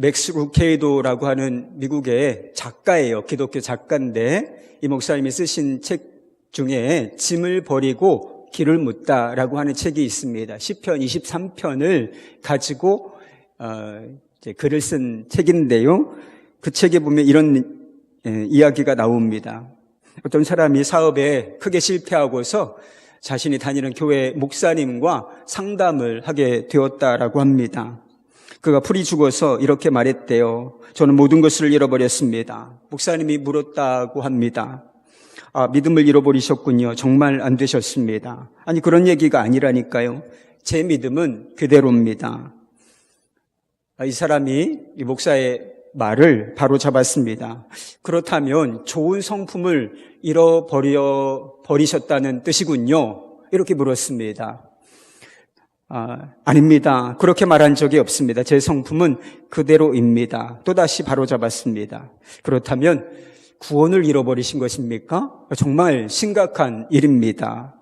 맥스 루케이도라고 하는 미국의 작가예요. 기독교 작가인데 이 목사님이 쓰신 책 중에 짐을 버리고 길을 묻다라고 하는 책이 있습니다. 시편 23편을 가지고 이제 글을 쓴 책인데요. 그 책에 보면 이런 이야기가 나옵니다. 어떤 사람이 사업에 크게 실패하고서 자신이 다니는 교회 목사님과 상담을 하게 되었다라고 합니다. 그가 풀이 죽어서 이렇게 말했대요. 저는 모든 것을 잃어버렸습니다. 목사님이 물었다고 합니다. 믿음을 잃어버리셨군요. 정말 안 되셨습니다. 아니, 그런 얘기가 아니라니까요. 제 믿음은 그대로입니다. 이 사람이 이 목사의 말을 바로 잡았습니다. 그렇다면 좋은 성품을 잃어버리셨다는 뜻이군요. 이렇게 물었습니다. 아닙니다. 그렇게 말한 적이 없습니다. 제 성품은 그대로입니다. 또다시 바로 잡았습니다. 그렇다면 구원을 잃어버리신 것입니까? 정말 심각한 일입니다.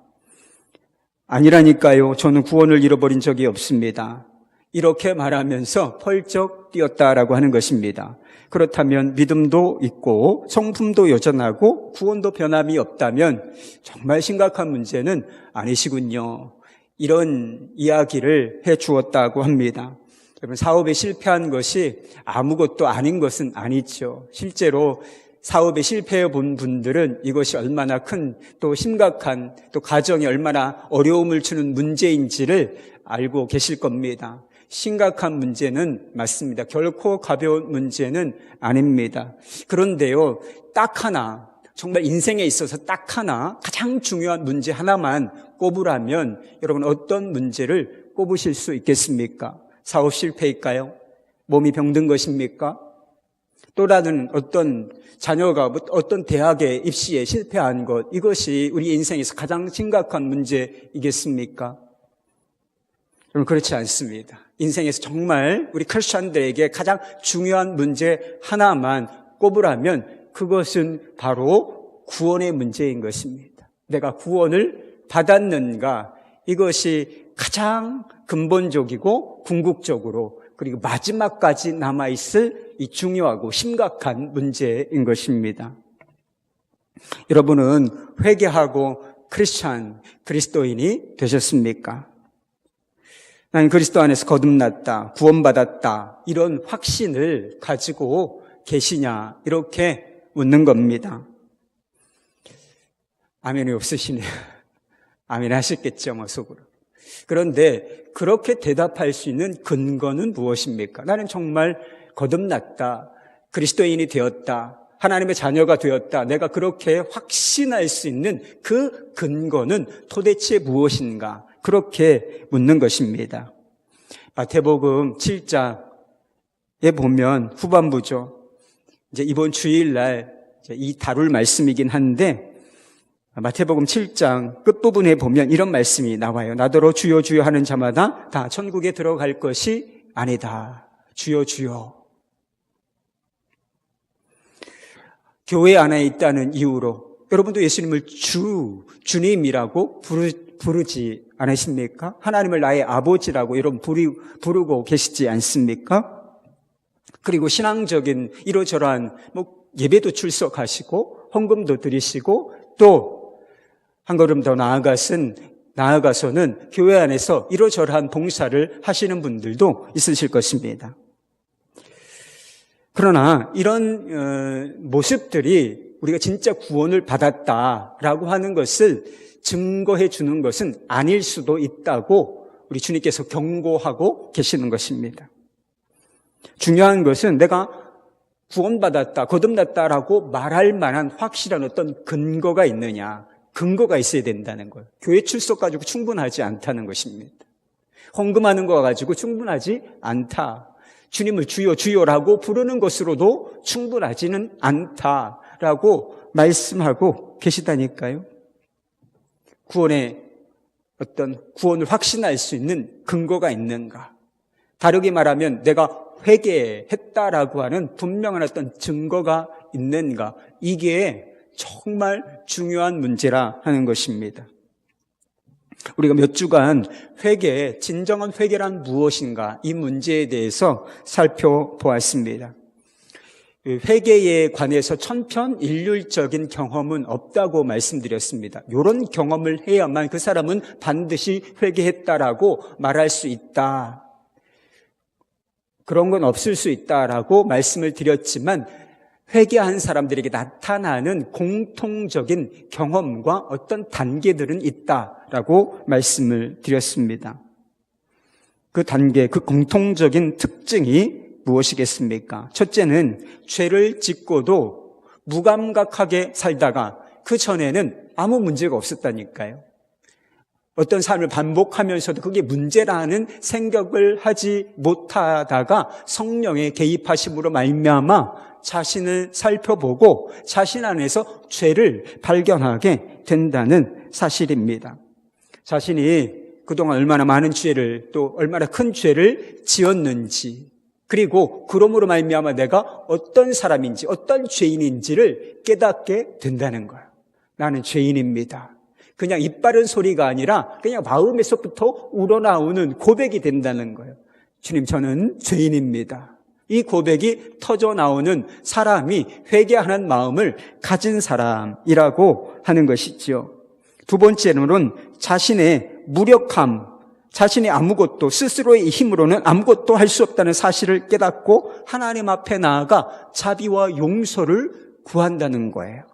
아니라니까요. 저는 구원을 잃어버린 적이 없습니다. 이렇게 말하면서 펄쩍 뛰었다라고 하는 것입니다. 그렇다면 믿음도 있고 성품도 여전하고 구원도 변함이 없다면 정말 심각한 문제는 아니시군요. 이런 이야기를 해 주었다고 합니다. 여러분, 사업에 실패한 것이 아무것도 아닌 것은 아니죠. 실제로 사업에 실패해 본 분들은 이것이 얼마나 큰 또 심각한 또 가정에 얼마나 어려움을 주는 문제인지를 알고 계실 겁니다. 심각한 문제는 맞습니다. 결코 가벼운 문제는 아닙니다. 그런데요, 딱 하나, 정말 인생에 있어서 딱 하나, 가장 중요한 문제 하나만 꼽으라면 여러분 어떤 문제를 꼽으실 수 있겠습니까? 사업 실패일까요? 몸이 병든 것입니까? 또 다른 어떤 자녀가 어떤 대학에 입시에 실패한 것, 이것이 우리 인생에서 가장 심각한 문제이겠습니까? 여러분, 그렇지 않습니다. 인생에서 정말 우리 크리스천들에게 가장 중요한 문제 하나만 꼽으라면 그것은 바로 구원의 문제인 것입니다. 내가 구원을 받았는가, 이것이 가장 근본적이고 궁극적으로 그리고 마지막까지 남아있을 이 중요하고 심각한 문제인 것입니다. 여러분은 회개하고 크리스찬, 그리스도인이 되셨습니까? 나는 그리스도 안에서 거듭났다, 구원받았다, 이런 확신을 가지고 계시냐, 이렇게 묻는 겁니다. 아멘이 없으시네요. 아멘 하셨겠죠, 뭐 속으로. 그런데 그렇게 대답할 수 있는 근거는 무엇입니까? 나는 정말 거듭났다, 그리스도인이 되었다, 하나님의 자녀가 되었다, 내가 그렇게 확신할 수 있는 그 근거는 도대체 무엇인가? 그렇게 묻는 것입니다. 마태복음 7장에 보면 후반부죠. 이제 이번 주일날 이 다룰 말씀이긴 한데 마태복음 7장 끝부분에 보면 이런 말씀이 나와요. 나더러 주여 주여 하는 자마다 다 천국에 들어갈 것이 아니다. 주여 주여. 교회 안에 있다는 이유로 여러분도 예수님을 주님이라고 부르지 않으십니까? 하나님을 나의 아버지라고 여러분 부르고 계시지 않습니까? 그리고 신앙적인 이러저러한 예배도 출석하시고 헌금도 드리시고 또 한 걸음 더 나아가서는 교회 안에서 이러저러한 봉사를 하시는 분들도 있으실 것입니다. 그러나 이런 모습들이 우리가 진짜 구원을 받았다라고 하는 것을 증거해 주는 것은 아닐 수도 있다고 우리 주님께서 경고하고 계시는 것입니다. 중요한 것은 내가 구원받았다, 거듭났다라고 말할 만한 확실한 어떤 근거가 있느냐, 근거가 있어야 된다는 거예요. 교회 출석 가지고 충분하지 않다는 것입니다. 헌금하는 거 가지고 충분하지 않다. 주님을 주여 주여라고 부르는 것으로도 충분하지는 않다라고 말씀하고 계시다니까요. 구원을 확신할 수 있는 근거가 있는가? 다르게 말하면 내가 회개했다라고 하는 분명한 어떤 증거가 있는가? 이게 정말 중요한 문제라 하는 것입니다. 우리가 몇 주간 회개, 진정한 회개란 무엇인가 이 문제에 대해서 살펴보았습니다. 회개에 관해서 천편일률적인 경험은 없다고 말씀드렸습니다. 이런 경험을 해야만 그 사람은 반드시 회개했다라고 말할 수 있다. 그런 건 없을 수 있다라고 말씀을 드렸지만 회개한 사람들에게 나타나는 공통적인 경험과 어떤 단계들은 있다라고 말씀을 드렸습니다. 그 단계, 그 공통적인 특징이 무엇이겠습니까? 첫째는 죄를 짓고도 무감각하게 살다가 그 전에는 아무 문제가 없었다니까요. 어떤 삶을 반복하면서도 그게 문제라는 생각을 하지 못하다가 성령의 개입하심으로 말미암아 자신을 살펴보고 자신 안에서 죄를 발견하게 된다는 사실입니다. 자신이 그동안 얼마나 많은 죄를 또 얼마나 큰 죄를 지었는지 그리고 그러므로 말미암아 내가 어떤 사람인지 어떤 죄인인지를 깨닫게 된다는 거예요. 나는 죄인입니다. 그냥 입 바른 소리가 아니라 그냥 마음에서부터 우러나오는 고백이 된다는 거예요. 주님, 저는 죄인입니다. 이 고백이 터져 나오는 사람이 회개하는 마음을 가진 사람이라고 하는 것이지요. 두 번째로는 자신의 무력함, 자신이 아무것도 스스로의 힘으로는 아무것도 할 수 없다는 사실을 깨닫고 하나님 앞에 나아가 자비와 용서를 구한다는 거예요.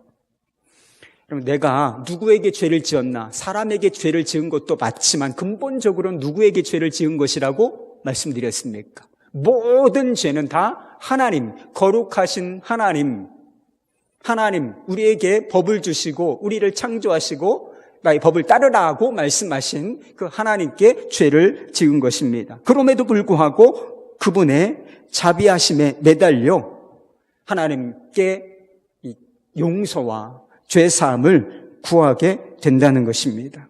그럼 내가 누구에게 죄를 지었나? 사람에게 죄를 지은 것도 맞지만 근본적으로는 누구에게 죄를 지은 것이라고 말씀드렸습니까? 모든 죄는 다 하나님, 거룩하신 하나님, 우리에게 법을 주시고 우리를 창조하시고 나의 법을 따르라고 말씀하신 그 하나님께 죄를 지은 것입니다. 그럼에도 불구하고 그분의 자비하심에 매달려 하나님께 용서와 죄사함을 구하게 된다는 것입니다.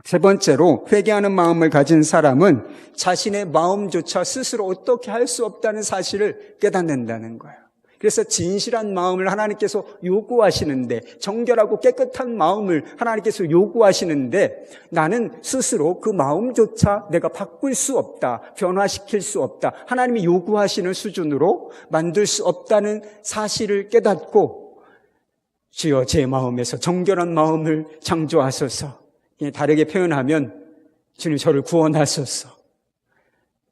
세 번째로 회개하는 마음을 가진 사람은 자신의 마음조차 스스로 어떻게 할 수 없다는 사실을 깨닫는다는 거예요. 그래서 진실한 마음을 하나님께서 요구하시는데, 정결하고 깨끗한 마음을 하나님께서 요구하시는데 나는 스스로 그 마음조차 내가 바꿀 수 없다, 변화시킬 수 없다, 하나님이 요구하시는 수준으로 만들 수 없다는 사실을 깨닫고 주여 제 마음에서 정결한 마음을 창조하소서. 다르게 표현하면 주님 저를 구원하소서.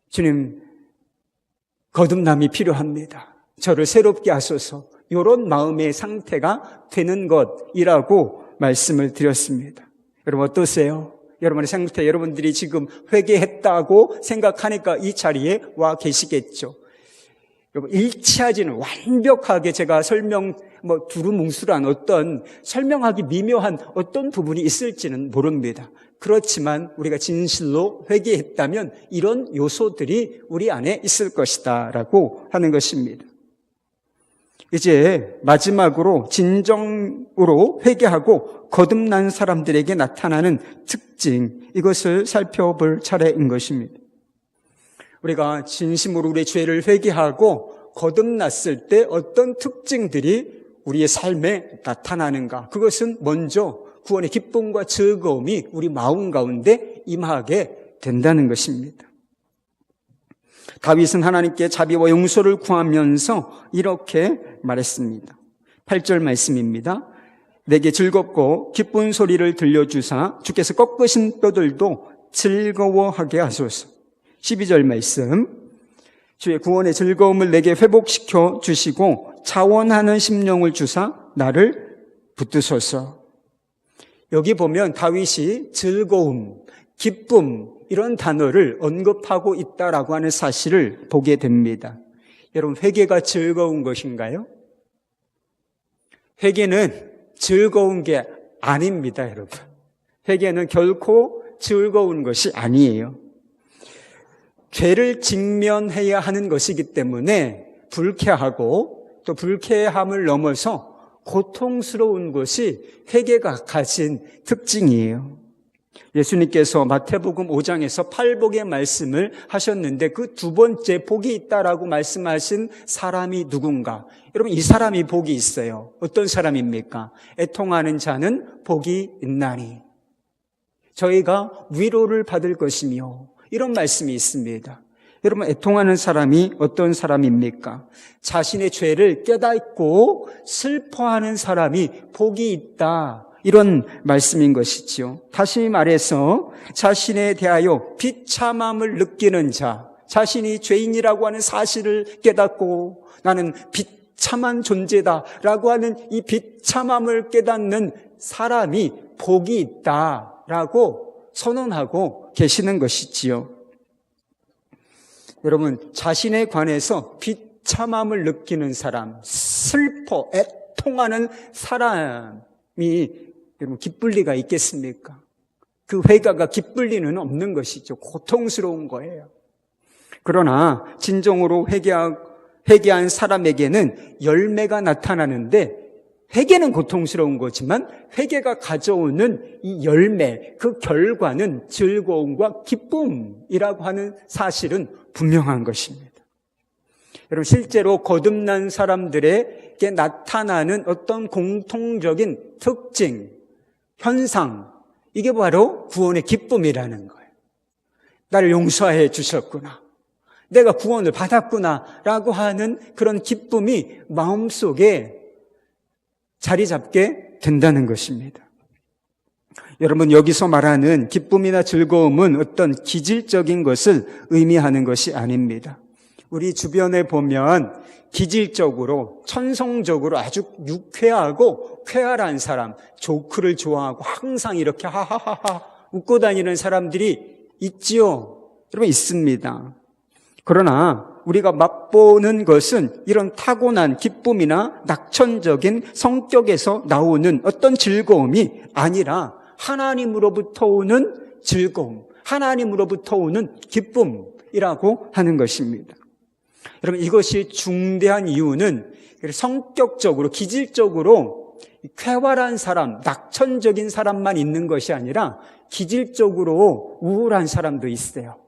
주님 거듭남이 필요합니다. 저를 새롭게 하소서. 이런 마음의 상태가 되는 것이라고 말씀을 드렸습니다. 여러분 어떠세요? 여러분의 상태, 여러분들이 지금 회개했다고 생각하니까 이 자리에 와 계시겠죠. 여러분 일치하지는 완벽하게 제가 두루뭉술한 어떤 설명하기 미묘한 어떤 부분이 있을지는 모릅니다. 그렇지만 우리가 진실로 회개했다면 이런 요소들이 우리 안에 있을 것이다 라고 하는 것입니다. 이제 마지막으로 진정으로 회개하고 거듭난 사람들에게 나타나는 특징, 이것을 살펴볼 차례인 것입니다. 우리가 진심으로 우리의 죄를 회개하고 거듭났을 때 어떤 특징들이 우리의 삶에 나타나는가? 그것은 먼저 구원의 기쁨과 즐거움이 우리 마음 가운데 임하게 된다는 것입니다. 다윗은 하나님께 자비와 용서를 구하면서 이렇게 말했습니다. 8절 말씀입니다. 내게 즐겁고 기쁜 소리를 들려주사 주께서 꺾으신 뼈들도 즐거워하게 하소서. 12절 말씀, 주의 구원의 즐거움을 내게 회복시켜 주시고 자원하는 심령을 주사 나를 붙드소서. 여기 보면 다윗이 즐거움, 기쁨 이런 단어를 언급하고 있다라고 하는 사실을 보게 됩니다. 여러분 회개가 즐거운 것인가요? 회개는 즐거운 게 아닙니다, 여러분. 회개는 결코 즐거운 것이 아니에요. 죄를 직면해야 하는 것이기 때문에 불쾌하고 또 불쾌함을 넘어서 고통스러운 것이 회개가 가진 특징이에요. 예수님께서 마태복음 5장에서 팔복의 말씀을 하셨는데 그 두 번째 복이 있다라고 말씀하신 사람이 누군가? 여러분 이 사람이 복이 있어요. 어떤 사람입니까? 애통하는 자는 복이 있나니. 저희가 위로를 받을 것이며, 이런 말씀이 있습니다. 여러분, 애통하는 사람이 어떤 사람입니까? 자신의 죄를 깨닫고 슬퍼하는 사람이 복이 있다, 이런 말씀인 것이지요. 다시 말해서 자신에 대하여 비참함을 느끼는 자, 자신이 죄인이라고 하는 사실을 깨닫고 나는 비참한 존재다라고 하는 이 비참함을 깨닫는 사람이 복이 있다라고 선언하고 계시는 것이지요. 여러분, 자신에 관해서 비참함을 느끼는 사람, 슬퍼, 애통하는 사람이 여러분 기쁠 리가 있겠습니까? 그 회개가 기쁠 리는 없는 것이죠. 고통스러운 거예요. 그러나 진정으로 회개한 사람에게는 열매가 나타나는데, 회개는 고통스러운 거지만 회개가 가져오는 이 열매, 그 결과는 즐거움과 기쁨이라고 하는 사실은 분명한 것입니다. 여러분, 실제로 거듭난 사람들에게 나타나는 어떤 공통적인 특징, 현상, 이게 바로 구원의 기쁨이라는 거예요. 나를 용서해 주셨구나, 내가 구원을 받았구나 라고 하는 그런 기쁨이 마음속에 자리 잡게 된다는 것입니다. 여러분, 여기서 말하는 기쁨이나 즐거움은 어떤 기질적인 것을 의미하는 것이 아닙니다. 우리 주변에 보면 기질적으로, 천성적으로 아주 유쾌하고 쾌활한 사람, 조크를 좋아하고 항상 이렇게 하하하하 웃고 다니는 사람들이 있지요. 여러분, 있습니다. 그러나 우리가 맛보는 것은 이런 타고난 기쁨이나 낙천적인 성격에서 나오는 어떤 즐거움이 아니라 하나님으로부터 오는 즐거움, 하나님으로부터 오는 기쁨이라고 하는 것입니다. 여러분, 이것이 중대한 이유는 성격적으로, 기질적으로 쾌활한 사람, 낙천적인 사람만 있는 것이 아니라 기질적으로 우울한 사람도 있어요.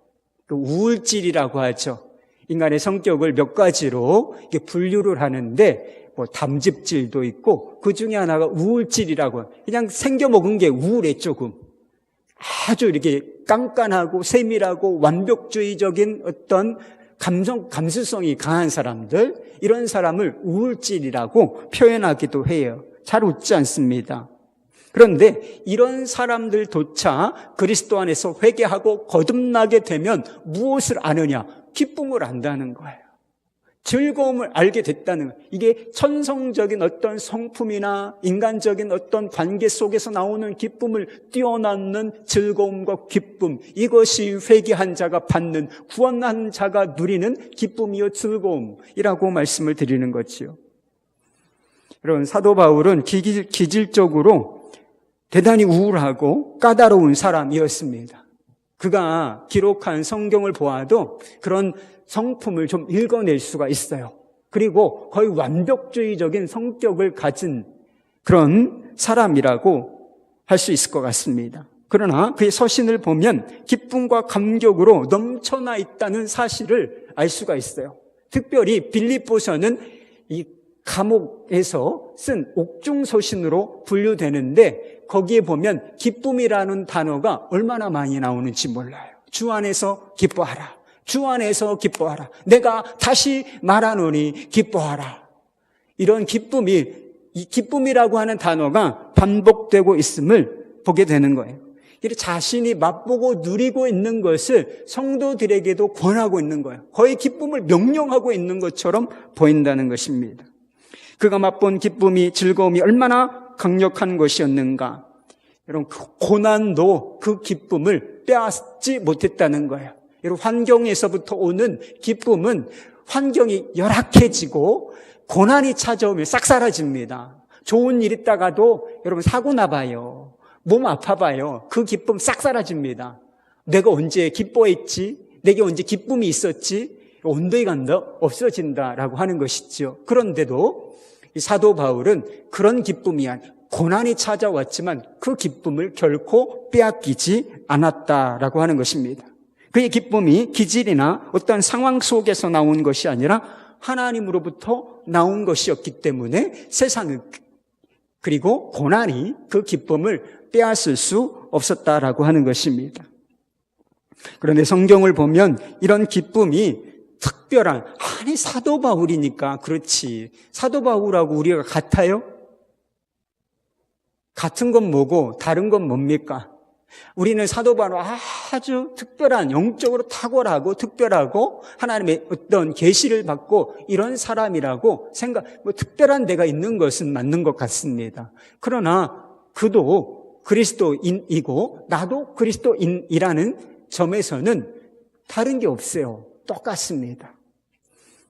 우울질이라고 하죠. 인간의 성격을 몇 가지로 이렇게 분류를 하는데, 담즙질도 있고, 그 중에 하나가 우울질이라고, 그냥 생겨먹은 게 우울해, 조금. 아주 이렇게 깐깐하고 세밀하고 완벽주의적인 어떤 감수성이 강한 사람들, 이런 사람을 우울질이라고 표현하기도 해요. 잘 웃지 않습니다. 그런데 이런 사람들조차 그리스도 안에서 회개하고 거듭나게 되면 무엇을 아느냐? 기쁨을 안다는 거예요. 즐거움을 알게 됐다는 거예요. 이게 천성적인 어떤 성품이나 인간적인 어떤 관계 속에서 나오는 기쁨을 뛰어넘는 즐거움과 기쁨, 이것이 회개한 자가 받는, 구원한 자가 누리는 기쁨이요 즐거움이라고 말씀을 드리는 거지요. 여러분, 사도 바울은 기질적으로 대단히 우울하고 까다로운 사람이었습니다. 그가 기록한 성경을 보아도 그런 성품을 좀 읽어낼 수가 있어요. 그리고 거의 완벽주의적인 성격을 가진 그런 사람이라고 할 수 있을 것 같습니다. 그러나 그의 서신을 보면 기쁨과 감격으로 넘쳐나 있다는 사실을 알 수가 있어요. 특별히 빌립보서는 이 감옥에서 쓴 옥중서신으로 분류되는데, 거기에 보면 기쁨이라는 단어가 얼마나 많이 나오는지 몰라요. 주 안에서 기뻐하라, 주 안에서 기뻐하라, 내가 다시 말하노니 기뻐하라. 이런 기쁨이, 이 기쁨이라고 하는 단어가 반복되고 있음을 보게 되는 거예요. 자신이 맛보고 누리고 있는 것을 성도들에게도 권하고 있는 거예요. 거의 기쁨을 명령하고 있는 것처럼 보인다는 것입니다. 그가 맛본 기쁨이, 즐거움이 얼마나 강력한 것이었는가. 여러분, 그 고난도 그 기쁨을 빼앗지 못했다는 거예요. 여러분, 환경에서부터 오는 기쁨은 환경이 열악해지고 고난이 찾아오면 싹 사라집니다. 좋은 일 있다가도 여러분 사고 나봐요, 몸 아파봐요, 그 기쁨 싹 사라집니다. 내가 언제 기뻐했지? 내게 언제 기쁨이 있었지? 온도에 간다, 없어진다라고 하는 것이죠. 그런데도 이 사도 바울은 그런 기쁨이 아니라 고난이 찾아왔지만 그 기쁨을 결코 빼앗기지 않았다라고 하는 것입니다. 그의 기쁨이 기질이나 어떤 상황 속에서 나온 것이 아니라 하나님으로부터 나온 것이었기 때문에 세상은, 그리고 고난이 그 기쁨을 빼앗을 수 없었다라고 하는 것입니다. 그런데 성경을 보면 이런 기쁨이 특별한, 아니 사도 바울이니까 그렇지. 사도 바울하고 우리가 같아요? 같은 건 뭐고 다른 건 뭡니까? 우리는 사도 바울 아주 특별한, 영적으로 탁월하고 특별하고 하나님의 어떤 계시를 받고 이런 사람이라고 특별한 데가 있는 것은 맞는 것 같습니다. 그러나 그도 그리스도인이고 나도 그리스도인이라는 점에서는 다른 게 없어요. 똑같습니다.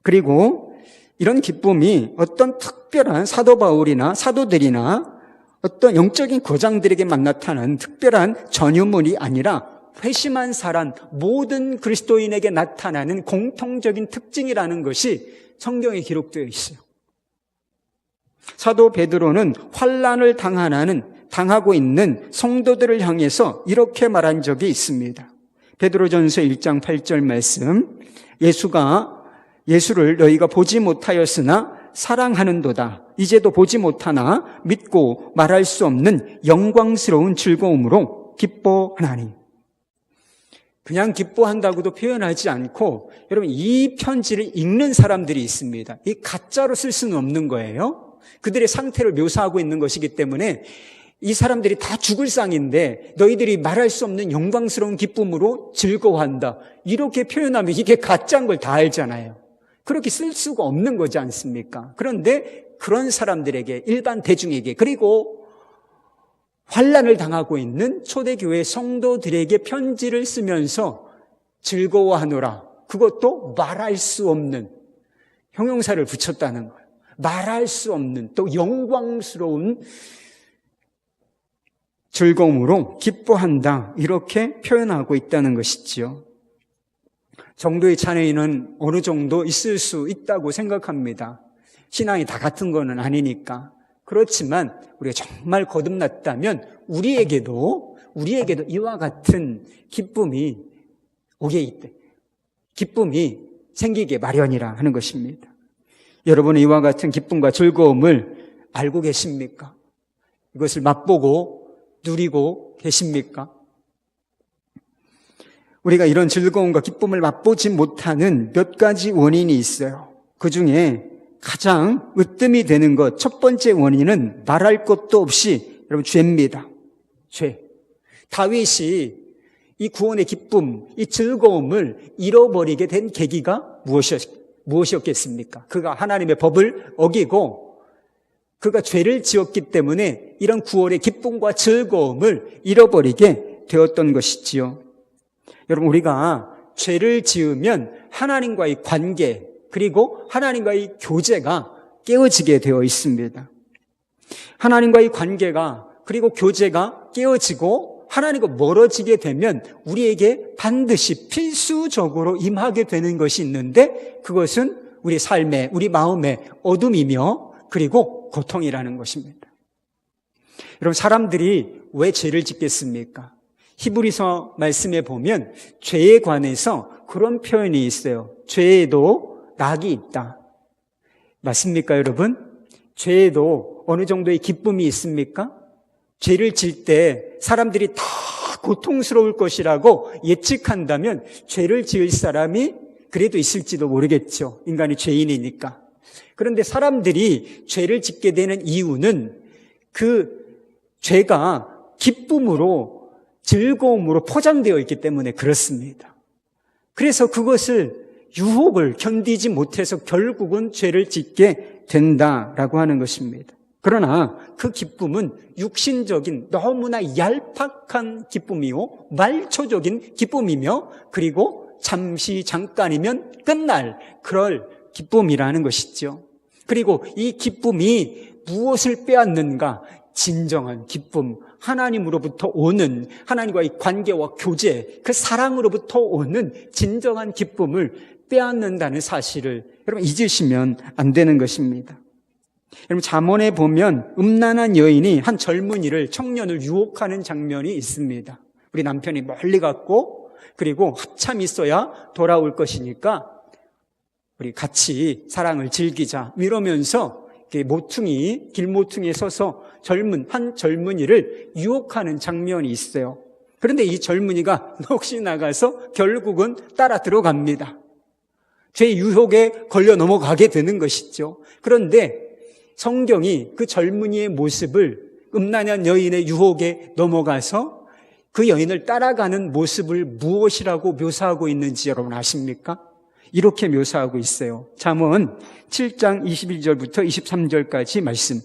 그리고 이런 기쁨이 어떤 특별한 사도 바울이나 사도들이나 어떤 영적인 거장들에게만 나타나는 특별한 전유물이 아니라 회심한 사람, 모든 그리스도인에게 나타나는 공통적인 특징이라는 것이 성경에 기록되어 있어요. 사도 베드로는 환난을 당하고 있는 성도들을 향해서 이렇게 말한 적이 있습니다. 베드로전서 1장 8절 말씀, 예수를 너희가 보지 못하였으나 사랑하는도다. 이제도 보지 못하나 믿고 말할 수 없는 영광스러운 즐거움으로 기뻐하나니. 그냥 기뻐한다고도 표현하지 않고, 여러분 이 편지를 읽는 사람들이 있습니다. 이 가짜로 쓸 수는 없는 거예요. 그들의 상태를 묘사하고 있는 것이기 때문에 이 사람들이 다 죽을 상인데 너희들이 말할 수 없는 영광스러운 기쁨으로 즐거워한다. 이렇게 표현하면 이게 가짜인 걸 다 알잖아요. 그렇게 쓸 수가 없는 거지 않습니까? 그런데 그런 사람들에게, 일반 대중에게, 그리고 환난을 당하고 있는 초대교회 성도들에게 편지를 쓰면서 즐거워하노라. 그것도 말할 수 없는 형용사를 붙였다는 거예요. 말할 수 없는 또 영광스러운 즐거움으로 기뻐한다. 이렇게 표현하고 있다는 것이지요. 정도의 차이는 어느 정도 있을 수 있다고 생각합니다. 신앙이 다 같은 거는 아니니까. 그렇지만 우리가 정말 거듭났다면 우리에게도 이와 같은 기쁨이 기쁨이 생기게 마련이라 하는 것입니다. 여러분은 이와 같은 기쁨과 즐거움을 알고 계십니까? 이것을 맛보고 누리고 계십니까? 우리가 이런 즐거움과 기쁨을 맛보지 못하는 몇 가지 원인이 있어요. 그 중에 가장 으뜸이 되는 것, 첫 번째 원인은 말할 것도 없이 여러분 죄입니다. 죄. 다윗이 이 구원의 기쁨, 이 즐거움을 잃어버리게 된 계기가 무엇이었겠습니까? 그가 하나님의 법을 어기고 그가 죄를 지었기 때문에 이런 구원의 기쁨과 즐거움을 잃어버리게 되었던 것이지요. 여러분, 우리가 죄를 지으면 하나님과의 관계, 그리고 하나님과의 교제가 깨어지게 되어 있습니다. 하나님과의 관계가, 그리고 교제가 깨어지고 하나님과 멀어지게 되면 우리에게 반드시 필수적으로 임하게 되는 것이 있는데, 그것은 우리 삶에, 우리 마음의 어둠이며 그리고 고통이라는 것입니다. 여러분, 사람들이 왜 죄를 짓겠습니까? 히브리서 말씀에 보면 죄에 관해서 그런 표현이 있어요. 죄에도 낙이 있다. 맞습니까, 여러분? 죄에도 어느 정도의 기쁨이 있습니까? 죄를 질 때 사람들이 다 고통스러울 것이라고 예측한다면 죄를 지을 사람이 그래도 있을지도 모르겠죠. 인간이 죄인이니까. 그런데 사람들이 죄를 짓게 되는 이유는 그 죄가 기쁨으로, 즐거움으로 포장되어 있기 때문에 그렇습니다. 그래서 그것을, 유혹을 견디지 못해서 결국은 죄를 짓게 된다라고 하는 것입니다. 그러나 그 기쁨은 육신적인 너무나 얄팍한 기쁨이요, 말초적인 기쁨이며, 그리고 잠깐이면 끝날 그럴 기쁨이라는 것이죠. 그리고 이 기쁨이 무엇을 빼앗는가? 진정한 기쁨, 하나님으로부터 오는, 하나님과의 관계와 교제, 그 사랑으로부터 오는 진정한 기쁨을 빼앗는다는 사실을 여러분 잊으시면 안 되는 것입니다. 여러분, 잠언에 보면 음란한 여인이 한 젊은이를, 청년을 유혹하는 장면이 있습니다. 우리 남편이 멀리 갔고 그리고 한참 있어야 돌아올 것이니까 우리 같이 사랑을 즐기자 이러면서 길모퉁이에 서서 한 젊은이를 유혹하는 장면이 있어요. 그런데 이 젊은이가 넋이 나가서 결국은 따라 들어갑니다. 죄 유혹에 걸려 넘어가게 되는 것이죠. 그런데 성경이 그 젊은이의 모습을 음란한 여인의 유혹에 넘어가서 그 여인을 따라가는 모습을 무엇이라고 묘사하고 있는지 여러분 아십니까? 이렇게 묘사하고 있어요. 잠언 7장 21절부터 23절까지 말씀.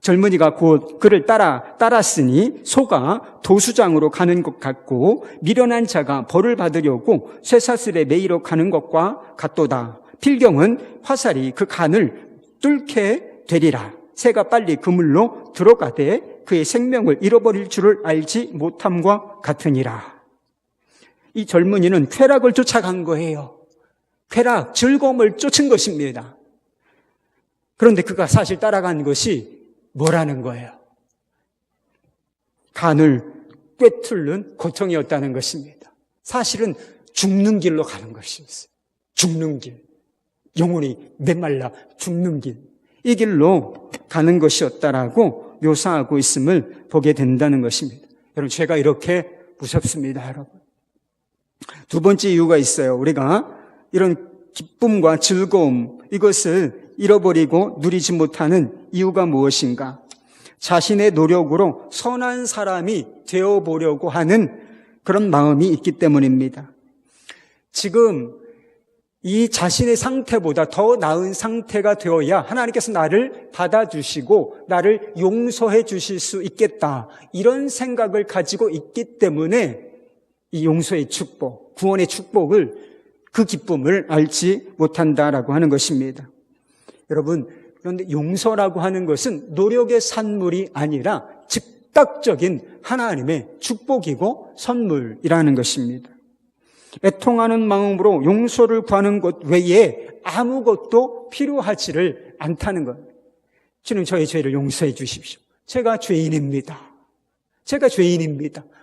젊은이가 곧 그를 따랐으니 소가 도수장으로 가는 것 같고 미련한 자가 벌을 받으려고 쇠사슬에 매이러 가는 것과 같도다. 필경은 화살이 그 간을 뚫게 되리라. 새가 빨리 그물로 들어가되 그의 생명을 잃어버릴 줄을 알지 못함과 같으니라. 이 젊은이는 쾌락을 쫓아간 거예요. 쾌락, 즐거움을 쫓은 것입니다. 그런데 그가 사실 따라간 것이 뭐라는 거예요? 간을 꿰뚫는 고통이었다는 것입니다. 사실은 죽는 길로 가는 것이었어요. 죽는 길. 영혼이 메말라 죽는 길. 이 길로 가는 것이었다라고 묘사하고 있음을 보게 된다는 것입니다. 여러분, 죄가 이렇게 무섭습니다, 여러분. 두 번째 이유가 있어요. 우리가 이런 기쁨과 즐거움, 이것을 잃어버리고 누리지 못하는 이유가 무엇인가? 자신의 노력으로 선한 사람이 되어보려고 하는 그런 마음이 있기 때문입니다. 지금 이 자신의 상태보다 더 나은 상태가 되어야 하나님께서 나를 받아주시고 나를 용서해 주실 수 있겠다. 이런 생각을 가지고 있기 때문에 이 용서의 축복, 구원의 축복을, 그 기쁨을 알지 못한다라고 하는 것입니다. 여러분, 그런데 용서라고 하는 것은 노력의 산물이 아니라 즉각적인 하나님의 축복이고 선물이라는 것입니다. 애통하는 마음으로 용서를 구하는 것 외에 아무것도 필요하지를 않다는 것. 주님, 저의 죄를 용서해 주십시오. 제가 죄인입니다.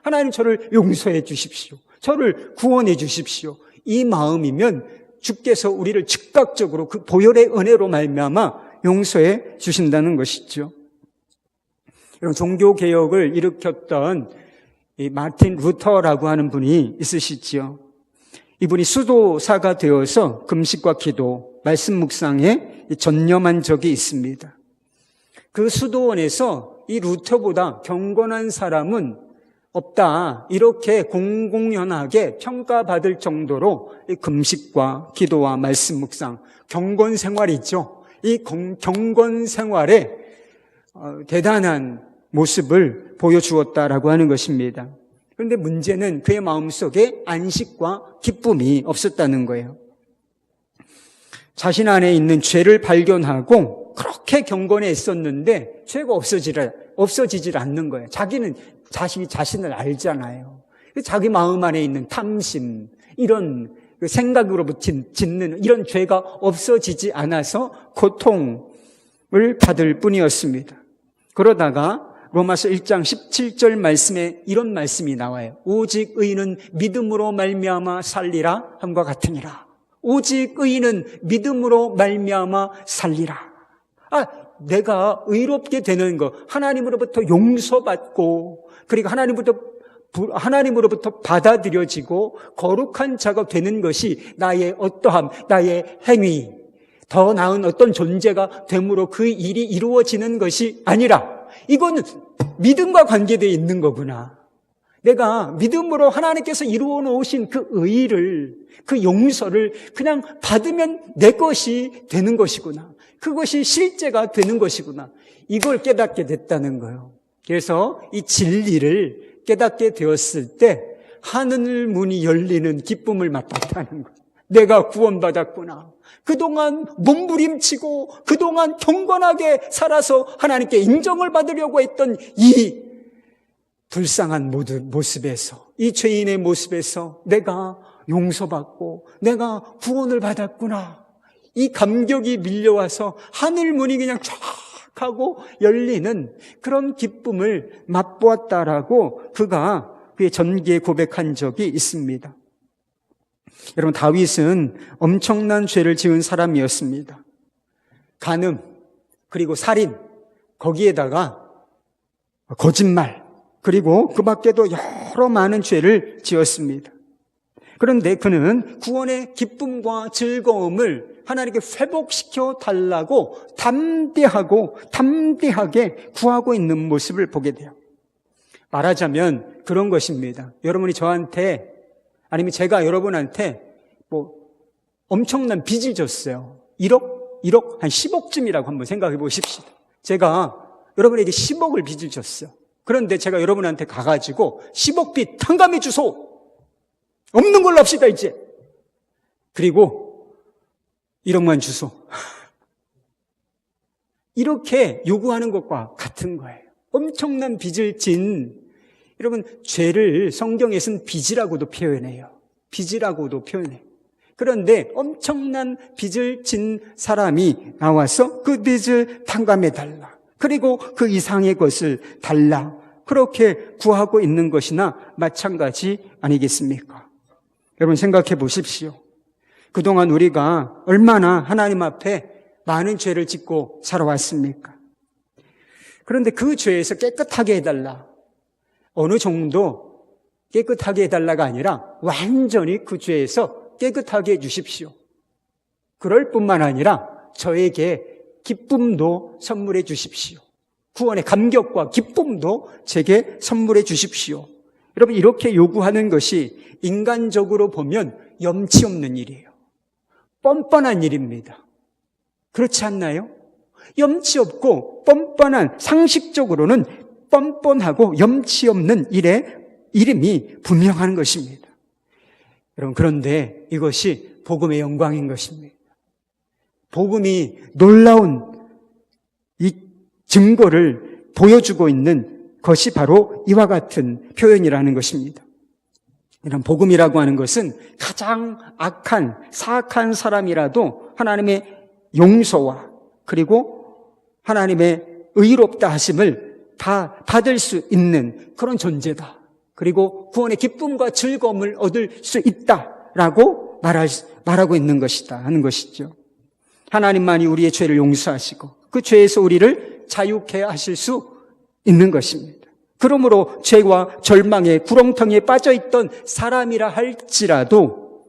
하나님, 저를 용서해 주십시오. 저를 구원해 주십시오. 이 마음이면 주께서 우리를 즉각적으로 그 보혈의 은혜로 말미암아 용서해 주신다는 것이죠. 여러분, 종교개혁을 일으켰던 이 마틴 루터라고 하는 분이 있으시지요. 이분이 수도사가 되어서 금식과 기도, 말씀 묵상에 전념한 적이 있습니다. 그 수도원에서 이 루터보다 경건한 사람은 없다, 이렇게 공공연하게 평가받을 정도로 이 금식과 기도와 말씀 묵상, 경건 생활이죠. 이 경건 생활에 대단한 모습을 보여주었다라고 하는 것입니다. 그런데 문제는 그의 마음속에 안식과 기쁨이 없었다는 거예요. 자신 안에 있는 죄를 발견하고 그렇게 경건에 있었는데 죄가 없어지질 않는 거예요. 자기는 자신을 알잖아요. 자기 마음 안에 있는 탐심, 이런 생각으로부터 짓는 이런 죄가 없어지지 않아서 고통을 받을 뿐이었습니다. 그러다가 로마서 1장 17절 말씀에 이런 말씀이 나와요. 오직 의인은 믿음으로 말미암아 살리라 함과 같으니라. 오직 의인은 믿음으로 말미암아 살리라. 내가 의롭게 되는 것, 하나님으로부터 용서받고 그리고 하나님으로부터 받아들여지고 거룩한 자가 되는 것이 나의 어떠함, 나의 행위, 더 나은 어떤 존재가 됨으로 그 일이 이루어지는 것이 아니라 이거는 믿음과 관계되어 있는 거구나. 내가 믿음으로 하나님께서 이루어 놓으신 그 의를, 그 용서를 그냥 받으면 내 것이 되는 것이구나. 그것이 실제가 되는 것이구나. 이걸 깨닫게 됐다는 거예요. 그래서 이 진리를 깨닫게 되었을 때 하늘 문이 열리는 기쁨을 맛봤다는 거예요. 내가 구원받았구나. 그동안 몸부림치고 그동안 경건하게 살아서 하나님께 인정을 받으려고 했던 이 불쌍한 모습에서, 이 죄인의 모습에서 내가 용서받고 내가 구원을 받았구나. 이 감격이 밀려와서 하늘 문이 그냥 쫙 하고 열리는 그런 기쁨을 맛보았다라고 그가 그의 전기에 고백한 적이 있습니다. 여러분, 다윗은 엄청난 죄를 지은 사람이었습니다. 간음, 그리고 살인, 거기에다가 거짓말, 그리고 그 밖에도 여러 많은 죄를 지었습니다. 그런데 그는 구원의 기쁨과 즐거움을 하나님께 회복시켜 달라고 담대하게 구하고 있는 모습을 보게 돼요. 말하자면 그런 것입니다. 여러분이 저한테, 아니면 제가 여러분한테 엄청난 빚을 졌어요. 1억, 한 10억쯤이라고 한번 생각해 보십시오. 제가 여러분에게 10억을 빚을 졌어요. 그런데 제가 여러분한테 가가지고 10억 빚 탕감해 주소. 없는 걸로 합시다 이제. 그리고 1억만 주소. 이렇게 요구하는 것과 같은 거예요. 엄청난 빚을 진, 여러분 죄를 성경에서는 빚이라고도 표현해요. 빚이라고도 표현해요. 그런데 엄청난 빚을 진 사람이 나와서 그 빚을 탕감해 달라. 그리고 그 이상의 것을 달라. 그렇게 구하고 있는 것이나 마찬가지 아니겠습니까? 여러분 생각해 보십시오. 그동안 우리가 얼마나 하나님 앞에 많은 죄를 짓고 살아왔습니까? 그런데 그 죄에서 깨끗하게 해달라. 어느 정도 깨끗하게 해달라가 아니라 완전히 그 죄에서 깨끗하게 해주십시오. 그럴 뿐만 아니라 저에게 기쁨도 선물해 주십시오. 구원의 감격과 기쁨도 제게 선물해 주십시오. 여러분 이렇게 요구하는 것이 인간적으로 보면 염치 없는 일이에요. 뻔뻔한 일입니다. 그렇지 않나요? 염치 없고 뻔뻔한, 상식적으로는 뻔뻔하고 염치 없는 일의 이름이 분명한 것입니다. 여러분 그런데 이것이 복음의 영광인 것입니다. 복음이 놀라운 이 증거를 보여주고 있는 것이 바로 이와 같은 표현이라는 것입니다. 이런 복음이라고 하는 것은 가장 악한, 사악한 사람이라도 하나님의 용서와 그리고 하나님의 의롭다 하심을 다 받을 수 있는 그런 존재다. 그리고 구원의 기쁨과 즐거움을 얻을 수 있다라고 말하고 있는 것이다 하는 것이죠. 하나님만이 우리의 죄를 용서하시고 그 죄에서 우리를 자유케 하실 수 있는 것입니다. 그러므로 죄와 절망의 구렁텅이에 빠져있던 사람이라 할지라도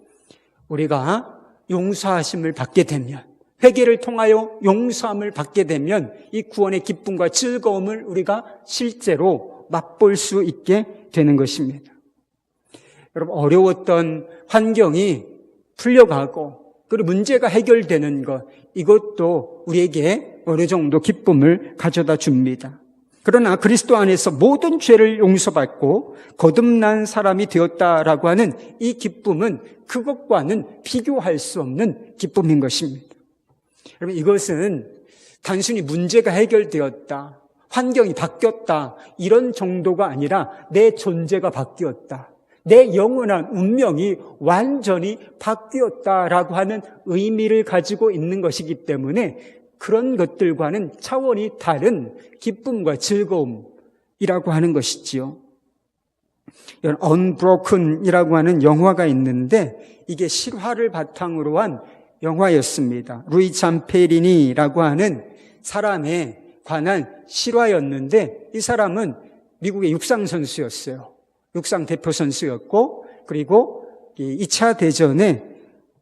우리가 용서하심을 받게 되면, 회개를 통하여 용서함을 받게 되면 이 구원의 기쁨과 즐거움을 우리가 실제로 맛볼 수 있게 되는 것입니다. 여러분 어려웠던 환경이 풀려가고 그리고 문제가 해결되는 것, 이것도 우리에게 어느 정도 기쁨을 가져다 줍니다. 그러나 그리스도 안에서 모든 죄를 용서받고 거듭난 사람이 되었다라고 하는 이 기쁨은 그것과는 비교할 수 없는 기쁨인 것입니다. 여러분 이것은 단순히 문제가 해결되었다, 환경이 바뀌었다 이런 정도가 아니라 내 존재가 바뀌었다, 내 영원한 운명이 완전히 바뀌었다라고 하는 의미를 가지고 있는 것이기 때문에 그런 것들과는 차원이 다른 기쁨과 즐거움이라고 하는 것이지요. Unbroken이라고 하는 영화가 있는데 이게 실화를 바탕으로 한 영화였습니다. 루이 잠페리니라고 하는 사람에 관한 실화였는데 이 사람은 미국의 육상 선수였어요. 육상 대표 선수였고 그리고 2차 대전에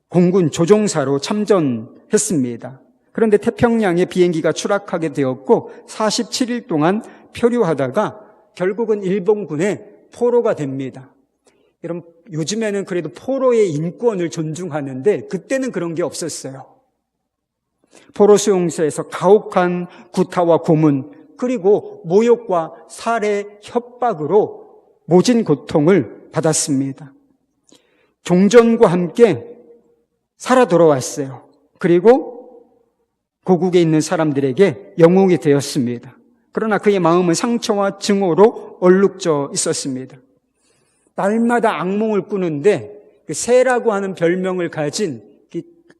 공군 조종사로 참전했습니다. 그런데 태평양에 비행기가 추락하게 되었고 47일 동안 표류하다가 결국은 일본군의 포로가 됩니다. 여러분 요즘에는 그래도 포로의 인권을 존중하는데 그때는 그런 게 없었어요. 포로 수용소에서 가혹한 구타와 고문 그리고 모욕과 살해 협박으로 모진 고통을 받았습니다. 종전과 함께 살아 돌아왔어요. 그리고 고국에 있는 사람들에게 영웅이 되었습니다. 그러나 그의 마음은 상처와 증오로 얼룩져 있었습니다. 날마다 악몽을 꾸는데 그 새라고 하는 별명을 가진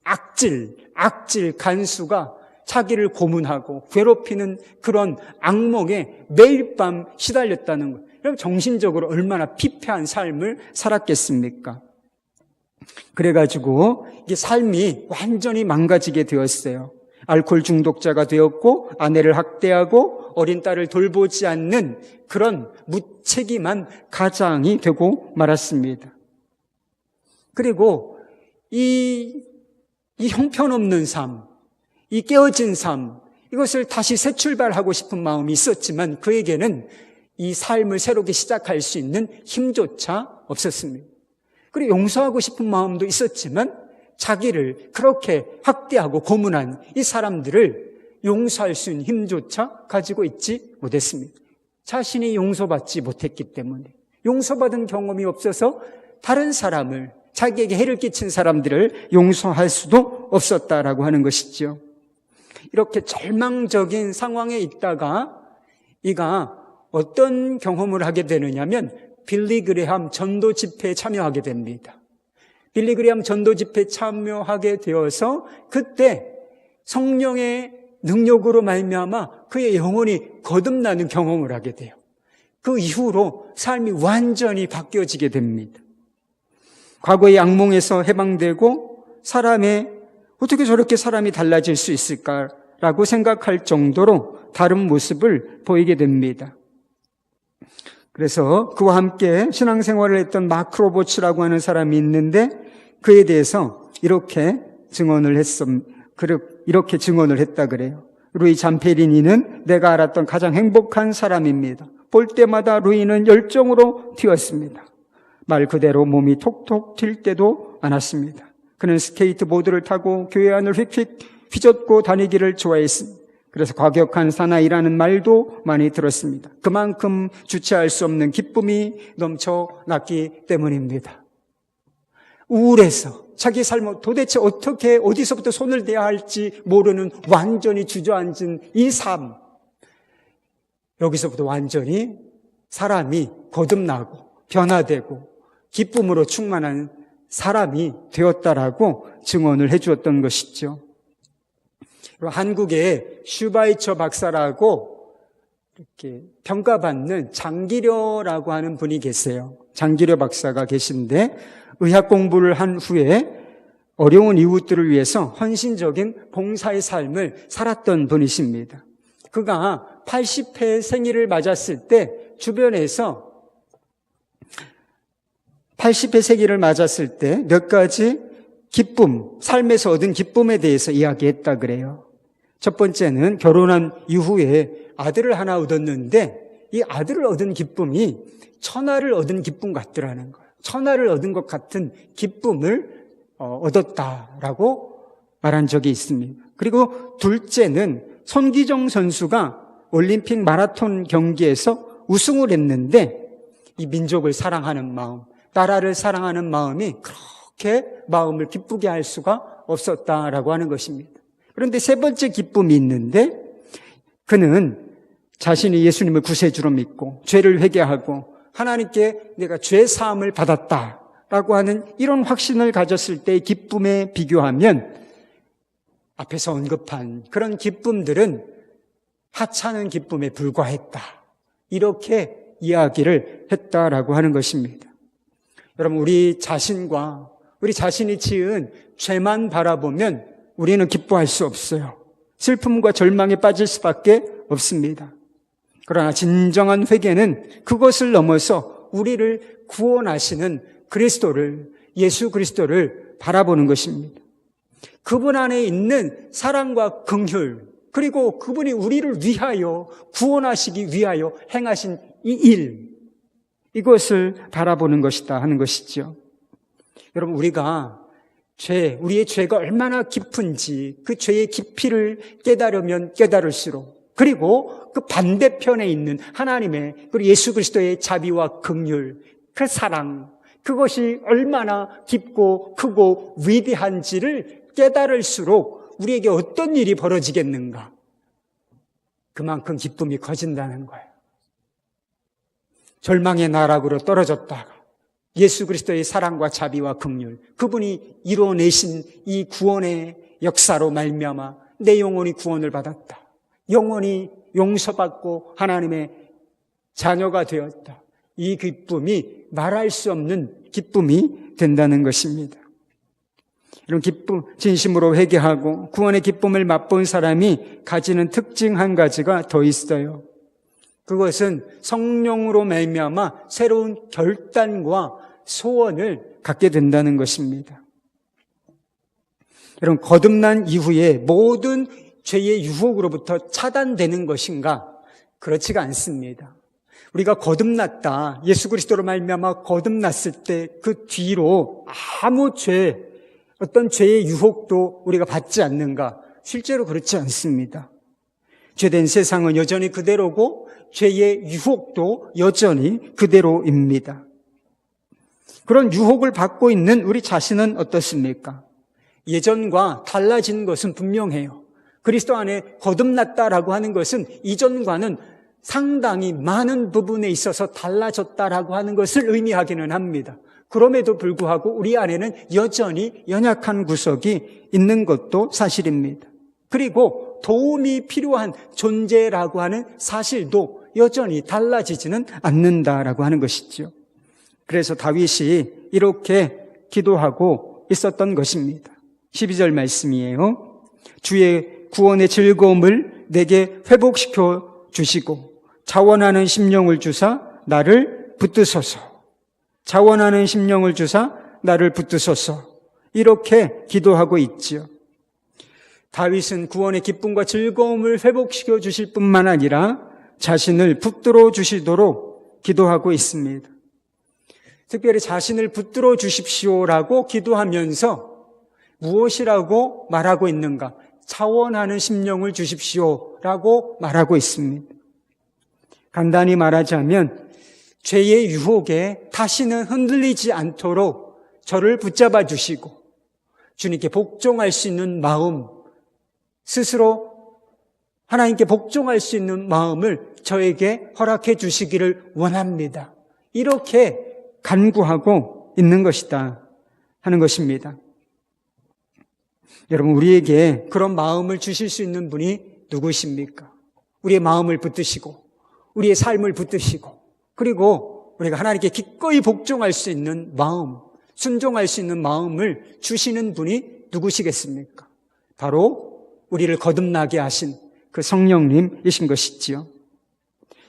악질 간수가 자기를 고문하고 괴롭히는 그런 악몽에 매일 밤 시달렸다는 거예요. 그럼 정신적으로 얼마나 피폐한 삶을 살았겠습니까? 그래가지고 이게 삶이 완전히 망가지게 되었어요. 알코올 중독자가 되었고 아내를 학대하고 어린 딸을 돌보지 않는 그런 무책임한 가장이 되고 말았습니다. 그리고 이 형편없는 삶, 이 깨어진 삶, 이것을 다시 새 출발하고 싶은 마음이 있었지만 그에게는 이 삶을 새롭게 시작할 수 있는 힘조차 없었습니다. 그리고 용서하고 싶은 마음도 있었지만 자기를 그렇게 학대하고 고문한 이 사람들을 용서할 수 있는 힘조차 가지고 있지 못했습니다. 자신이 용서받지 못했기 때문에, 용서받은 경험이 없어서 다른 사람을, 자기에게 해를 끼친 사람들을 용서할 수도 없었다라고 하는 것이죠. 이렇게 절망적인 상황에 있다가 이가 어떤 경험을 하게 되느냐면 빌리 그레함 전도 집회에 참여하게 됩니다. 빌리 그레함 전도 집회에 참여하게 되어서 그때 성령의 능력으로 말미암아 그의 영혼이 거듭나는 경험을 하게 돼요. 그 이후로 삶이 완전히 바뀌어지게 됩니다. 과거의 악몽에서 해방되고 어떻게 저렇게 사람이 달라질 수 있을까라고 생각할 정도로 다른 모습을 보이게 됩니다. 그래서 그와 함께 신앙생활을 했던 마크 로버츠라고 하는 사람이 있는데 그에 대해서 이렇게 증언을 했다 그래요. 루이 잠페리니는 내가 알았던 가장 행복한 사람입니다. 볼 때마다 루이는 열정으로 튀었습니다. 말 그대로 몸이 톡톡 튈 때도 많았습니다. 그는 스케이트보드를 타고 교회 안을 휙휙 휘젓고 다니기를 좋아했습니다. 그래서 과격한 사나이라는 말도 많이 들었습니다. 그만큼 주체할 수 없는 기쁨이 넘쳐났기 때문입니다. 우울해서 자기 삶을 도대체 어디서부터 손을 대야 할지 모르는 완전히 주저앉은 이 삶, 여기서부터 완전히 사람이 거듭나고 변화되고 기쁨으로 충만한 사람이 되었다라고 증언을 해주었던 것이죠. 한국에 슈바이처 박사라고 이렇게 평가받는 장기려라고 하는 분이 계세요. 장기려 박사가 계신데 의학 공부를 한 후에 어려운 이웃들을 위해서 헌신적인 봉사의 삶을 살았던 분이십니다. 그가 80회 생일을 맞았을 때 주변에서 80회 생일을 맞았을 때 몇 가지 기쁨, 삶에서 얻은 기쁨에 대해서 이야기했다 그래요. 첫 번째는 결혼한 이후에 아들을 하나 얻었는데 이 아들을 얻은 기쁨이 천하를 얻은 기쁨 같더라는 거예요. 천하를 얻은 것 같은 기쁨을 얻었다라고 말한 적이 있습니다. 그리고 둘째는 손기정 선수가 올림픽 마라톤 경기에서 우승을 했는데 이 민족을 사랑하는 마음, 나라를 사랑하는 마음이 그렇게 마음을 기쁘게 할 수가 없었다라고 하는 것입니다. 그런데 세 번째 기쁨이 있는데 그는 자신이 예수님을 구세주로 믿고 죄를 회개하고 하나님께 내가 죄 사함을 받았다라고 하는 이런 확신을 가졌을 때의 기쁨에 비교하면 앞에서 언급한 그런 기쁨들은 하찮은 기쁨에 불과했다. 이렇게 이야기를 했다라고 하는 것입니다. 여러분, 우리 자신이 지은 죄만 바라보면 우리는 기뻐할 수 없어요. 슬픔과 절망에 빠질 수밖에 없습니다. 그러나 진정한 회개는 그것을 넘어서 우리를 구원하시는 예수 그리스도를 바라보는 것입니다. 그분 안에 있는 사랑과 긍휼, 그리고 그분이 우리를 위하여 구원하시기 위하여 행하신 이 일, 이것을 바라보는 것이다 하는 것이죠. 여러분, 우리의 죄가 얼마나 깊은지 그 죄의 깊이를 깨달으면 깨달을수록, 그리고 그 반대편에 있는 하나님의, 그리고 예수 그리스도의 자비와 긍휼, 그 사랑, 그것이 얼마나 깊고 크고 위대한지를 깨달을수록 우리에게 어떤 일이 벌어지겠는가? 그만큼 기쁨이 커진다는 거예요. 절망의 나락으로 떨어졌다가 예수 그리스도의 사랑과 자비와 긍휼, 그분이 이루어내신 이 구원의 역사로 말미암아 내 영혼이 구원을 받았다. 영혼이 용서받고 하나님의 자녀가 되었다. 이 기쁨이 말할 수 없는 기쁨이 된다는 것입니다. 이런 기쁨, 진심으로 회개하고 구원의 기쁨을 맛본 사람이 가지는 특징 한 가지가 더 있어요. 그것은 성령으로 말미암아 새로운 결단과 소원을 갖게 된다는 것입니다. 여러분, 거듭난 이후에 모든 죄의 유혹으로부터 차단되는 것인가? 그렇지가 않습니다. 우리가 거듭났다, 예수 그리스도로 말미암아 거듭났을 때 그 뒤로 아무 어떤 죄의 유혹도 우리가 받지 않는가? 실제로 그렇지 않습니다. 죄된 세상은 여전히 그대로고 죄의 유혹도 여전히 그대로입니다. 그런 유혹을 받고 있는 우리 자신은 어떻습니까? 예전과 달라진 것은 분명해요. 그리스도 안에 거듭났다라고 하는 것은 이전과는 상당히 많은 부분에 있어서 달라졌다라고 하는 것을 의미하기는 합니다. 그럼에도 불구하고 우리 안에는 여전히 연약한 구석이 있는 것도 사실입니다. 그리고 도움이 필요한 존재라고 하는 사실도 여전히 달라지지는 않는다라고 하는 것이죠. 그래서 다윗이 이렇게 기도하고 있었던 것입니다. 12절 말씀이에요. 주의 구원의 즐거움을 내게 회복시켜 주시고 자원하는 심령을 주사 나를 붙드소서. 자원하는 심령을 주사 나를 붙드소서. 이렇게 기도하고 있지요. 다윗은 구원의 기쁨과 즐거움을 회복시켜 주실 뿐만 아니라 자신을 붙들어 주시도록 기도하고 있습니다. 특별히 자신을 붙들어 주십시오라고 기도하면서 무엇이라고 말하고 있는가? 자원하는 심령을 주십시오라고 말하고 있습니다. 간단히 말하자면 죄의 유혹에 다시는 흔들리지 않도록 저를 붙잡아 주시고 주님께 복종할 수 있는 마음, 스스로 하나님께 복종할 수 있는 마음을 저에게 허락해 주시기를 원합니다. 이렇게 간구하고 있는 것이다 하는 것입니다. 여러분, 우리에게 그런 마음을 주실 수 있는 분이 누구십니까? 우리의 마음을 붙드시고 우리의 삶을 붙드시고 그리고 우리가 하나님께 기꺼이 복종할 수 있는 마음, 순종할 수 있는 마음을 주시는 분이 누구시겠습니까? 바로 우리를 거듭나게 하신 그 성령님이신 것이지요.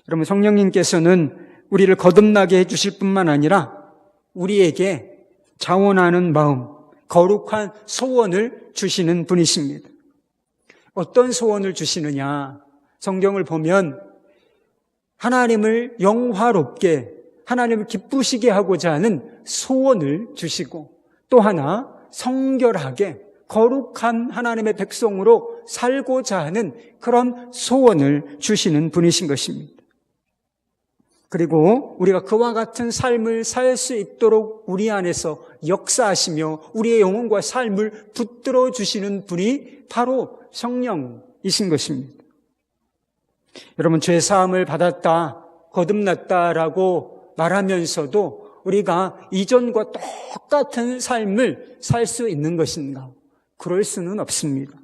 여러분, 성령님께서는 우리를 거듭나게 해주실 뿐만 아니라 우리에게 자원하는 마음, 거룩한 소원을 주시는 분이십니다. 어떤 소원을 주시느냐? 성경을 보면 하나님을 영화롭게, 하나님을 기쁘시게 하고자 하는 소원을 주시고 또 하나 성결하게 거룩한 하나님의 백성으로 살고자 하는 그런 소원을 주시는 분이신 것입니다. 그리고 우리가 그와 같은 삶을 살 수 있도록 우리 안에서 역사하시며 우리의 영혼과 삶을 붙들어 주시는 분이 바로 성령이신 것입니다. 여러분, 죄사함을 받았다, 거듭났다라고 말하면서도 우리가 이전과 똑같은 삶을 살 수 있는 것인가? 그럴 수는 없습니다.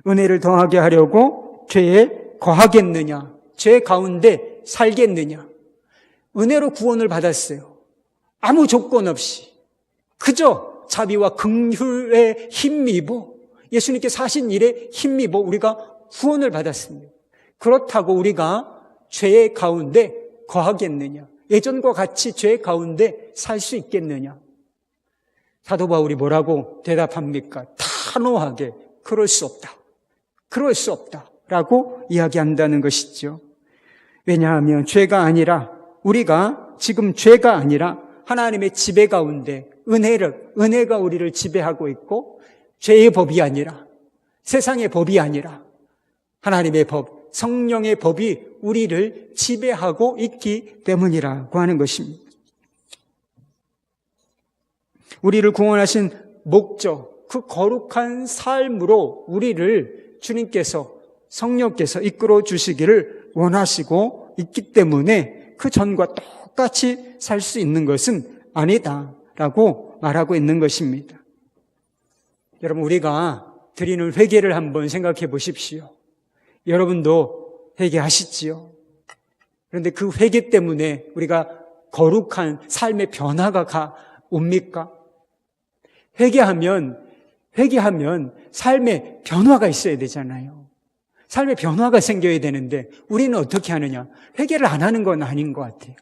은혜를 더하게 하려고 죄에 거하겠느냐? 죄 가운데 살겠느냐? 은혜로 구원을 받았어요. 아무 조건 없이 그저 자비와 긍휼에 힘입어 예수님께서 하신 일에 힘입어 우리가 구원을 받았습니다. 그렇다고 우리가 죄 가운데 거하겠느냐? 예전과 같이 죄 가운데 살 수 있겠느냐? 사도 바울이 뭐라고 대답합니까? 단호하게 그럴 수 없다. 그럴 수 없다. 라고 이야기한다는 것이죠. 왜냐하면 죄가 아니라 우리가 지금 죄가 아니라 하나님의 지배 가운데 은혜가 우리를 지배하고 있고 죄의 법이 아니라 세상의 법이 아니라 하나님의 법, 성령의 법이 우리를 지배하고 있기 때문이라고 하는 것입니다. 우리를 구원하신 목적, 그 거룩한 삶으로 우리를 주님께서 성령께서 이끌어 주시기를 원하시고 있기 때문에 그 전과 똑같이 살 수 있는 것은 아니다라고 말하고 있는 것입니다. 여러분, 우리가 드리는 회개를 한번 생각해 보십시오. 여러분도 회개하시지요? 그런데 그 회개 때문에 우리가 거룩한 삶의 변화가 옵니까? 회개하면 삶의 변화가 있어야 되잖아요. 삶의 변화가 생겨야 되는데 우리는 어떻게 하느냐? 회개를 안 하는 건 아닌 것 같아요.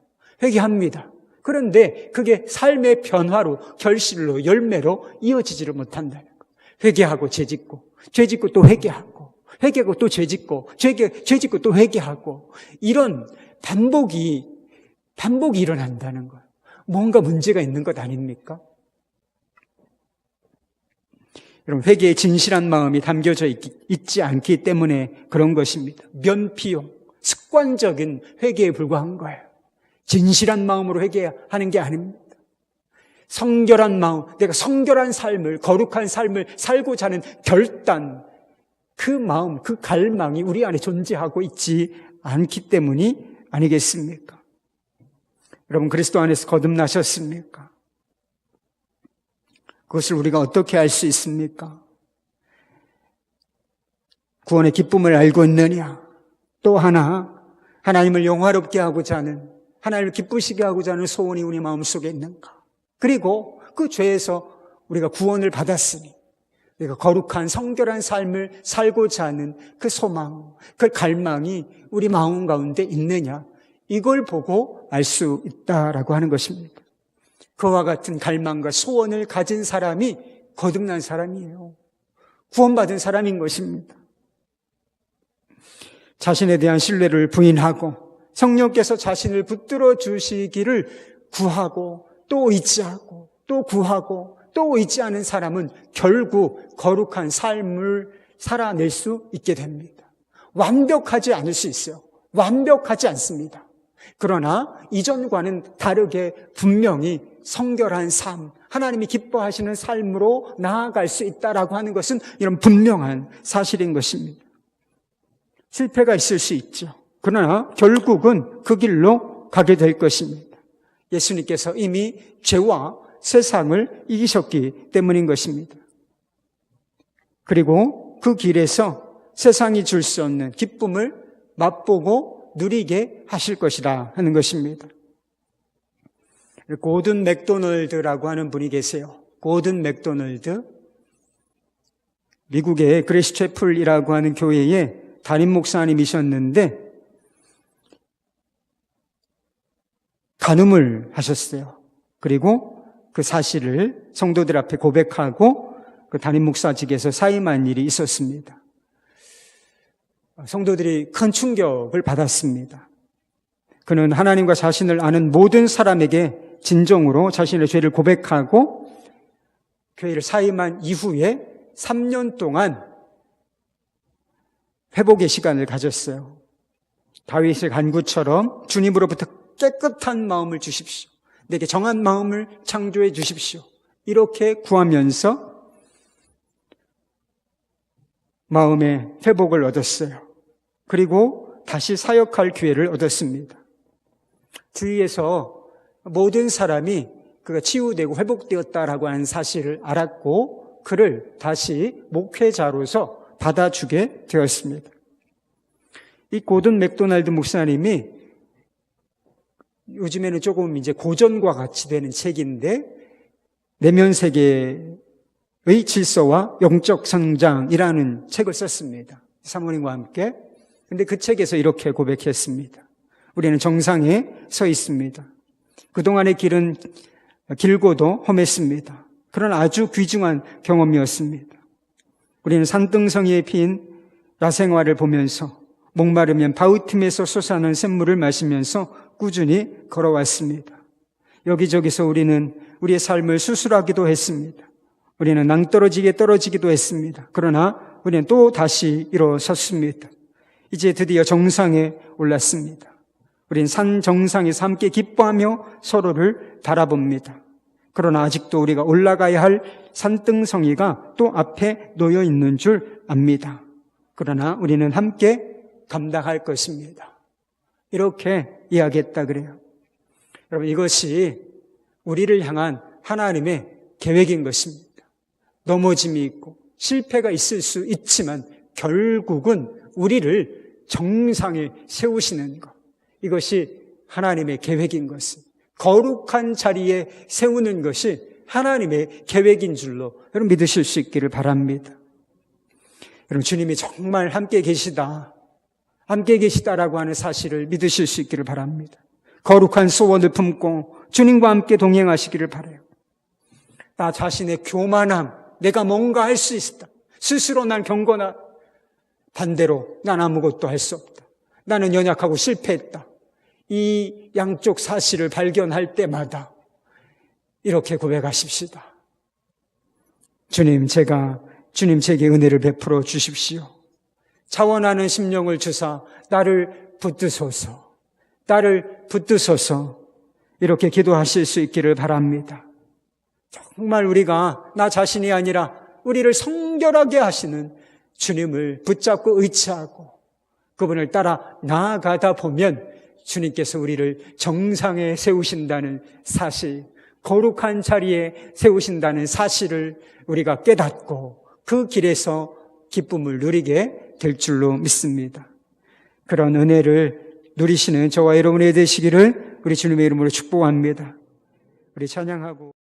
회개합니다. 그런데 그게 삶의 변화로, 결실로, 열매로 이어지지를 못한다는 거. 회개하고 죄짓고, 죄짓고 또 회개하고, 회개하고 또 죄짓고, 죄짓고 또 회개하고, 이런 반복이 일어난다는 거예요. 뭔가 문제가 있는 것 아닙니까? 여러분, 회개의 진실한 마음이 담겨져 있지 않기 때문에 그런 것입니다. 면피용, 습관적인 회개에 불과한 거예요. 진실한 마음으로 회개하는 게 아닙니다. 성결한 마음, 내가 성결한 삶을, 거룩한 삶을 살고자 하는 결단, 그 마음, 그 갈망이 우리 안에 존재하고 있지 않기 때문이 아니겠습니까? 여러분, 그리스도 안에서 거듭나셨습니까? 그것을 우리가 어떻게 알 수 있습니까? 구원의 기쁨을 알고 있느냐? 또 하나, 하나님을 영화롭게 하고자 하는, 하나님을 기쁘시게 하고자 하는 소원이 우리 마음속에 있는가? 그리고 그 죄에서 우리가 구원을 받았으니 우리가 거룩한 성결한 삶을 살고자 하는 그 소망, 그 갈망이 우리 마음 가운데 있느냐? 이걸 보고 알 수 있다라고 하는 것입니다. 그와 같은 갈망과 소원을 가진 사람이 거듭난 사람이에요. 구원받은 사람인 것입니다. 자신에 대한 신뢰를 부인하고 성령께서 자신을 붙들어 주시기를 구하고 또 의지하고 또 구하고 또 의지하는 사람은 결국 거룩한 삶을 살아낼 수 있게 됩니다. 완벽하지 않을 수 있어요. 완벽하지 않습니다. 그러나 이전과는 다르게 분명히 성결한 삶, 하나님이 기뻐하시는 삶으로 나아갈 수 있다라고 하는 것은 이런 분명한 사실인 것입니다. 실패가 있을 수 있죠. 그러나 결국은 그 길로 가게 될 것입니다. 예수님께서 이미 죄와 세상을 이기셨기 때문인 것입니다. 그리고 그 길에서 세상이 줄 수 없는 기쁨을 맛보고 누리게 하실 것이다 하는 것입니다. 고든 맥도널드라고 하는 분이 계세요. 고든 맥도널드. 미국의 그레이스 채플이라고 하는 교회에 담임 목사님이셨는데 간음을 하셨어요. 그리고 그 사실을 성도들 앞에 고백하고 그 담임 목사직에서 사임한 일이 있었습니다. 성도들이 큰 충격을 받았습니다. 그는 하나님과 자신을 아는 모든 사람에게 진정으로 자신의 죄를 고백하고 교회를 사임한 이후에 3년 동안 회복의 시간을 가졌어요. 다윗의 간구처럼 주님으로부터 깨끗한 마음을 주십시오. 내게 정한 마음을 창조해 주십시오. 이렇게 구하면서 마음의 회복을 얻었어요. 그리고 다시 사역할 기회를 얻었습니다. 주위에서 모든 사람이 그가 치유되고 회복되었다라고 하는 사실을 알았고 그를 다시 목회자로서 받아주게 되었습니다. 이 고든 맥도날드 목사님이 요즘에는 조금 이제 고전과 같이 되는 책인데 내면 세계의 질서와 영적 성장이라는 책을 썼습니다. 사모님과 함께. 근데 그 책에서 이렇게 고백했습니다. 우리는 정상에 서 있습니다. 그동안의 길은 길고도 험했습니다. 그런 아주 귀중한 경험이었습니다. 우리는 산등성이에 피인 야생화를 보면서 목마르면 바우팀에서 솟아나는 샘물을 마시면서 꾸준히 걸어왔습니다. 여기저기서 우리는 우리의 삶을 수술하기도 했습니다. 우리는 낭떠러지게 떨어지기도 했습니다. 그러나 우리는 또 다시 일어섰습니다. 이제 드디어 정상에 올랐습니다. 우린 산 정상에서 함께 기뻐하며 서로를 바라봅니다. 그러나 아직도 우리가 올라가야 할 산등성이가 또 앞에 놓여 있는 줄 압니다. 그러나 우리는 함께 감당할 것입니다. 이렇게 이야기했다 그래요. 여러분, 이것이 우리를 향한 하나님의 계획인 것입니다. 넘어짐이 있고 실패가 있을 수 있지만 결국은 우리를 정상에 세우시는 것, 이것이 하나님의 계획인 것입니다. 거룩한 자리에 세우는 것이 하나님의 계획인 줄로 여러분 믿으실 수 있기를 바랍니다. 여러분 주님이 정말 함께 계시다라고 하는 사실을 믿으실 수 있기를 바랍니다. 거룩한 소원을 품고 주님과 함께 동행하시기를 바라요. 나 자신의 교만함, 내가 뭔가 할 수 있다. 스스로 난 경건하다. 반대로 난 아무것도 할 수 없다. 나는 연약하고 실패했다. 이 양쪽 사실을 발견할 때마다 이렇게 고백하십시다. 주님, 주님 제게 은혜를 베풀어 주십시오. 자원하는 심령을 주사 나를 붙드소서. 이렇게 기도하실 수 있기를 바랍니다. 정말 우리가 나 자신이 아니라 우리를 성결하게 하시는 주님을 붙잡고 의지하고 그분을 따라 나아가다 보면 주님께서 우리를 정상에 세우신다는 사실, 거룩한 자리에 세우신다는 사실을 우리가 깨닫고 그 길에서 기쁨을 누리게 될 줄로 믿습니다. 그런 은혜를 누리시는 저와 여러분이 되시기를 우리 주님의 이름으로 축복합니다. 우리 찬양하고